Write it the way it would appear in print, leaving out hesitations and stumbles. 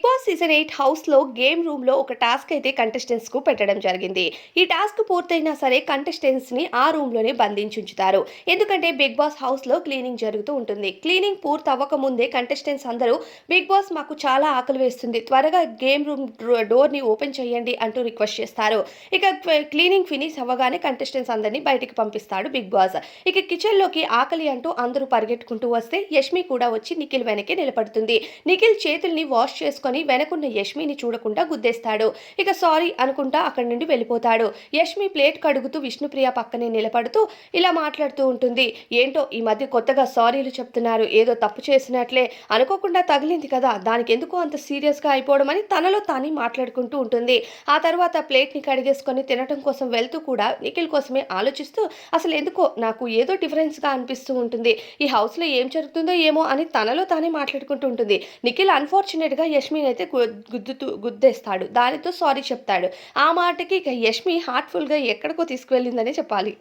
Boss season 8 హౌస్‌లో game రూమ్‌లో ఒక టాస్క్ అయితే కంటెస్టెంట్స్‌కు పెట్టడం జరిగింది. ఈ టాస్క్ పూర్తయినా సరే కంటెస్టెంట్స్‌ని ఆ రూమ్‌లోనే బంధించుంచుతారు. ఎందుకంటే బిగ్ బాస్ హౌస్‌లో క్లీనింగ్ జరుగుతూ ఉంటుంది. క్లీనింగ్ పూర్తవ్వక ముందే కంటెస్టెంట్స్ అందరూ బిగ్ బాస్ మాకు చాలా ఆకలి వేస్తుంది. త్వరగా గేమ్ రూమ్ డోర్‌ని ఓపెన్ చేయండి అంటూ రిక్వెస్ట్ చేస్తారు. ఇక క్లీనింగ్ ఫినిష్ అవ్వగానే కంటెస్టెంట్స్ అందరిని బయటికి పంపిస్తాడు బిగ్ బాస్. ఇక కిచెన్‌లోకి ఆకలి అంటూ అందరూ పరిగెట్టుకుంటూ వస్తే యష్మి కూడా వచ్చి నిఖిల్ వెనకే నిలబడుతుంది. నిఖిల్ చేతుల్ని వాష్ చేసుకొని వెనకున్న యష్మిని చూడకుండా గుద్దేస్తాడు. ఇక సారీ అనుకుంటా అక్కడి నుండి వెళ్ళిపోతాడు. యష్మి ప్లేట్ కడుగుతూ విష్ణుప్రియ పక్కనే నిలబడుతూ ఇలా మాట్లాడుతూ ఉంటుంది. ఏంటో ఈ మధ్య కొత్తగా సారీలు చెప్తున్నారు. ఏదో తప్పు చేసినట్లే అనుకోకుండా తగిలింది కదా, దానికి ఎందుకు అంత సీరియస్‌గా అయిపోవడం అని తనలో తానే మాట్లాడుకుంటూ ఉంటుంది. ఆ తర్వాత ప్లేట్‌ని కడిగేసుకొని తినటం కోసం వెళ్తూ కూడా నిఖిల్ కోసమే ఆలోచిస్తూ అసలు ఎందుకో నాకు ఏదో డిఫరెన్స్‌గా అనిపిస్తూ ఉంటుంది. ఈ హౌస్‌లో ఏం జరుగుతుందో ఏమో అని తనలో తానే మాట్లాడుకుంటూ ఉంటుంది. నిఖిల్ అన్‌ఫార్చునేట్‌గా యష్మిని అయితే గుద్దేస్తాడు. దానితో సారీ చెప్తాడు. ఆ మాటకి ఇక యష్మి హార్ట్‌ఫుల్‌గా ఎక్కడికో తీసుకువెళ్ళిందనే చెప్పాలి.